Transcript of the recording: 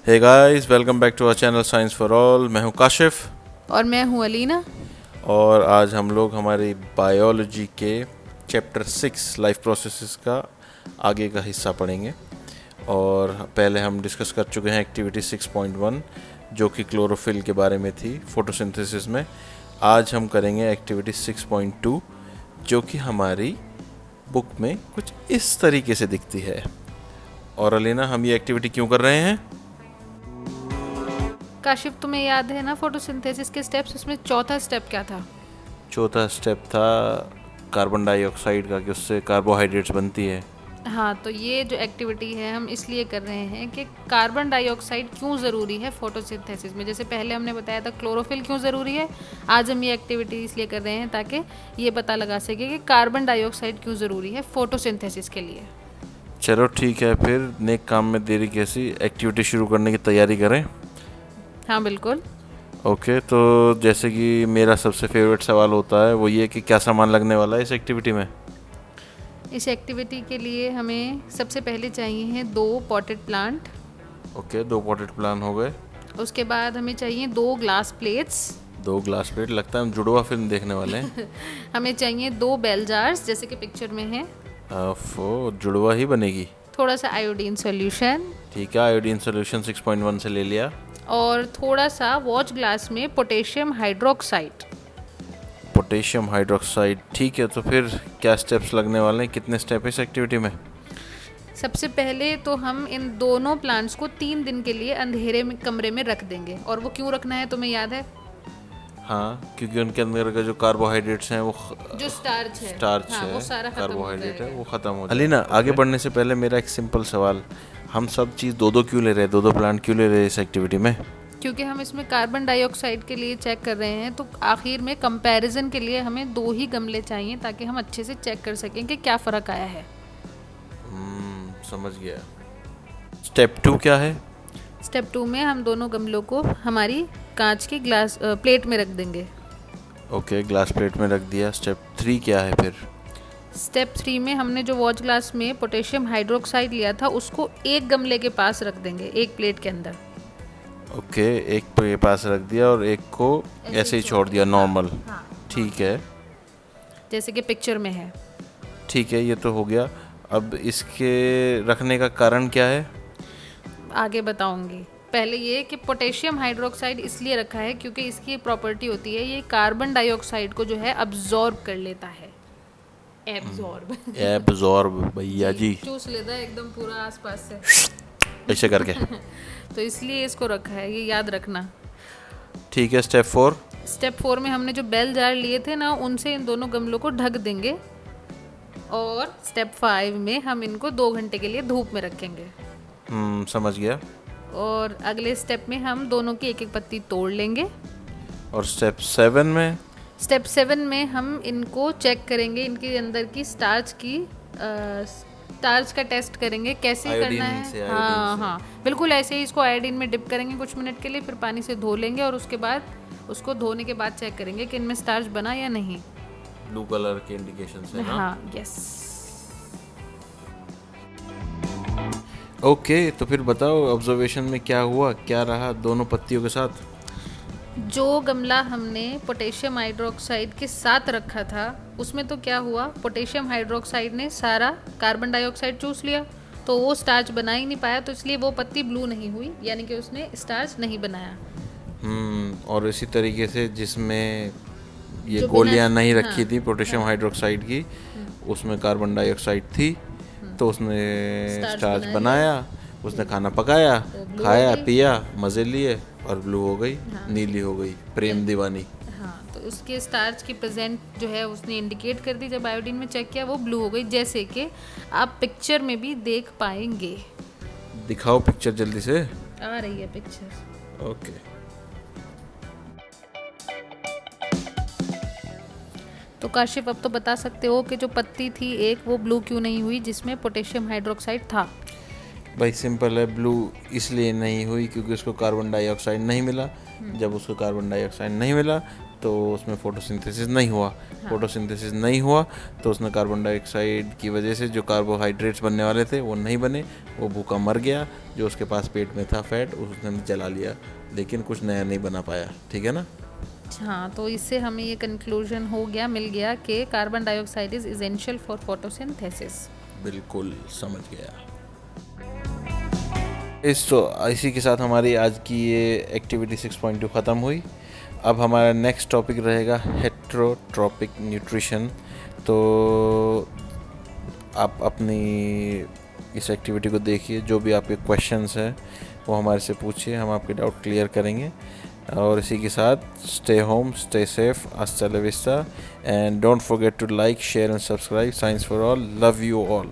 Hey guys, welcome back to our channel science for all. मैं हूं काशिफ और मैं हूँ अलीना। और आज हम लोग हमारी बायोलॉजी के चैप्टर 6 लाइफ प्रोसेसेस का आगे का हिस्सा पढ़ेंगे। और पहले हम डिस्कस कर चुके हैं एक्टिविटी 6.1 जो कि क्लोरोफिल के बारे में थी फोटोसिंथेसिस में। आज हम करेंगे एक्टिविटी 6.2 जो कि हमारी बुक में कुछ इस तरीके से दिखती है। और अलीना, हम ये एक्टिविटी क्यों कर रहे हैं? काशिफ, तुम्हें याद है ना फोटोसिंथेसिस के स्टेप्स? उसमें चौथा स्टेप क्या था? चौथा स्टेप था कार्बन डाइऑक्साइड का, कि उससे कार्बोहाइड्रेट्स बनती है। हाँ, तो ये जो एक्टिविटी है हम इसलिए कर रहे हैं कि कार्बन डाइऑक्साइड क्यों ज़रूरी है फोटोसिंथेसिस में। जैसे पहले हमने बताया था क्लोरोफिल क्यों ज़रूरी है, आज हम ये एक्टिविटी इसलिए कर रहे हैं ताकि ये पता लगा सके कि कार्बन डाइऑक्साइड क्यों ज़रूरी है फोटोसिंथेसिस के लिए। चलो ठीक है, फिर नेक काम में देरी कैसी, एक्टिविटी शुरू करने की तैयारी करें। हाँ बिल्कुल। ओके, तो जैसे कि मेरा सबसे फेवरेट सवाल होता है वो ये कि क्या सामान लगने वाला है इस एक्टिविटी में। इस एक्टिविटी के लिए हमें सबसे पहले चाहिए हैं 2 potted plant. Okay, 2 potted plant हो गए। उसके बाद हमें चाहिए 2 ग्लास प्लेट्स। 2 ग्लास प्लेट, लगता है हम जुड़वा फिल्म देखने वाले हैं। हमें चाहिए 2 बेल जार्स जैसे कि पिक्चर में है। वो जुड़वा ही बनेगी। थोड़ा सा आयोडीन सॉल्यूशन ठीक है, आयोडीन सोल्यूशन 6.1 से ले लिया। और थोड़ा सा वॉच ग्लास में पोटेशियम हाइड्रोक्साइड। पोटेशियम हाइड्रोक्साइड, ठीक है। तो फिर क्या स्टेप्स लगने वाले हैं, कितने स्टेप है इस एक्टिविटी में? सबसे पहले तो हम इन दोनों प्लांट्स को 3 दिन के लिए अंधेरे में कमरे में रख देंगे। और वो क्यों रखना है तुम्हें याद है? हाँ, क्योंकि उनके अंदर का जो कार्बोहाइड्रेट्स हैं वो जो स्टार्च है, है, वो सारा खत्म हो कार्बोहाइड्रेट है, जाएगा। वो ख़त्म हो जाएगा। अलीना, आगे बढ़ने से पहले मेरा एक सिंपल सवाल, हम सब चीज़ 2-2 क्यों ले रहे हैं, 2-2 प्लांट क्यों ले रहे हैं इस एक्टिविटी में? क्योंकि हम इसमें कार्बन डाइऑक्साइड के लिए चेक कर रहे हैं, तो आखिर में कंपैरिजन के लिए हमें 2 ही गमले चाहिए ताकि हम अच्छे से चेक कर सकें कि क्या फ़र्क आया है। समझ गया। स्टेप 2 क्या है? स्टेप 2 में हम दोनों गमलों को हमारी कांच की ग्लास प्लेट में रख देंगे। ओके, ग्लास प्लेट में रख दिया। स्टेप 3 क्या है फिर? स्टेप 3 में हमने जो वॉच ग्लास में पोटेशियम हाइड्रोक्साइड लिया था उसको एक गमले के पास रख देंगे, एक प्लेट के अंदर। ओके, एक के पास रख दिया और एक को ऐसे ही छोड़ दिया नॉर्मल। हाँ, ठीक है, जैसे कि पिक्चर में है। ठीक है, ये तो हो गया। अब इसके रखने का कारण क्या है? आगे बताऊंगी। पहले ये कि पोटेशियम हाइड्रोक्साइड इसलिए रखा है क्योंकि इसकी प्रॉपर्टी होती है ये कार्बन डाइऑक्साइड को जो है अब्जॉर्ब कर लेता है। एब्जॉर्ब भैया जी, चूस लेता है एकदम पूरा आसपास से। ऐसे करके। तो इसलिए इसको रखा है, ये याद रखना। ठीक है, स्टेप 4। स्टेप 4 में हमने जो बेल जार लिए थे ना, उनसे इन दोनों गमलों को ढक देंगे। और स्टेप 5 में हम इनको 2 घंटे के लिए धूप में रखेंगे। समझ गया। और अगले स्टेप में हम दोनों की एक एक पत्ती तोड़ लेंगे। और स्टेप 7 में? स्टेप 7 में हम इनको चेक करेंगे, इनके अंदर की स्टार्च का टेस्ट करेंगे कैसे करना है। हाँ हाँ बिल्कुल, ऐसे ही इसको आयोडीन में डिप करेंगे कुछ मिनट के लिए, फिर पानी से धो लेंगे और उसके बाद उसको धोने के बाद चेक करेंगे कि इनमें स्टार्च बना या नहीं। ब्लू कलर के इंडिकेशन से ना? हाँ, यस। ओके, तो फिर बताओ ऑब्जर्वेशन में क्या हुआ, क्या रहा दोनों पत्तियों के साथ? जो गमला हमने पोटेशियम हाइड्रोक्साइड के साथ रखा था उसमें तो क्या हुआ, पोटेशियम हाइड्रोक्साइड ने सारा कार्बन डाइऑक्साइड चूस लिया, तो वो स्टार्च बना ही नहीं पाया, तो इसलिए वो पत्ती ब्लू नहीं हुई, यानी कि उसने स्टार्च नहीं बनाया। और इसी तरीके से जिसमें ये जो गोलियां बिना- नहीं रखी हाँ, थी पोटेशियम हाइड्रोक्साइड की, उसमें कार्बन डाइऑक्साइड थी, तो उसने स्टार्च बनाया, उसने खाना पकाया, blue खाया हो गई। पिया, मज़े लिए और ब्लू हो गई, नीली हो गई, प्रेम दीवानी। हाँ, तो उसके स्टार्च की प्रेजेंट जो है उसने इंडिकेट कर दी, जब आयोडीन में चेक किया वो ब्लू हो गई, जैसे कि आप पिक्चर में भी देख पाएंगे। दिखाओ पिक्चर जल्दी से। आ रही है पिक्चर। ओके, तो काशिफ, अब तो बता सकते हो कि जो पत्ती थी एक, वो ब्लू क्यों नहीं हुई जिसमें पोटेशियम हाइड्रोक्साइड था? भाई सिंपल है, ब्लू इसलिए नहीं हुई क्योंकि उसको कार्बन डाइऑक्साइड नहीं मिला। जब उसको कार्बन डाइऑक्साइड नहीं मिला तो उसमें फोटोसिंथेसिस नहीं हुआ। फोटोसिंथेसिस नहीं हुआ तो उसमें कार्बन डाइऑक्साइड की वजह से जो कार्बोहाइड्रेट्स बनने वाले थे वो नहीं बने, वो भूखा मर गया। जो उसके पास पेट में था फैट उसने जला लिया, लेकिन कुछ नया नहीं बना पाया। ठीक है ना? हाँ, तो इससे हमें ये कंक्लूजन हो गया, मिल गया कि carbon dioxide is essential for photosynthesis. बिल्कुल समझ गया। इसी के साथ हमारी आज की ये एक्टिविटी 6.2 ख़त्म हुई। अब हमारा नेक्स्ट टॉपिक रहेगा हेट्रोट्रॉपिक न्यूट्रिशन। तो आप अपनी इस एक्टिविटी को देखिए, जो भी आपके क्वेश्चंस हैं वो हमारे से पूछिए, हम आपके डाउट क्लियर करेंगे। और इसी के साथ स्टे होम, स्टे सेफ, हasta la vista, and don't forget to like, share and subscribe science for all. Love you all.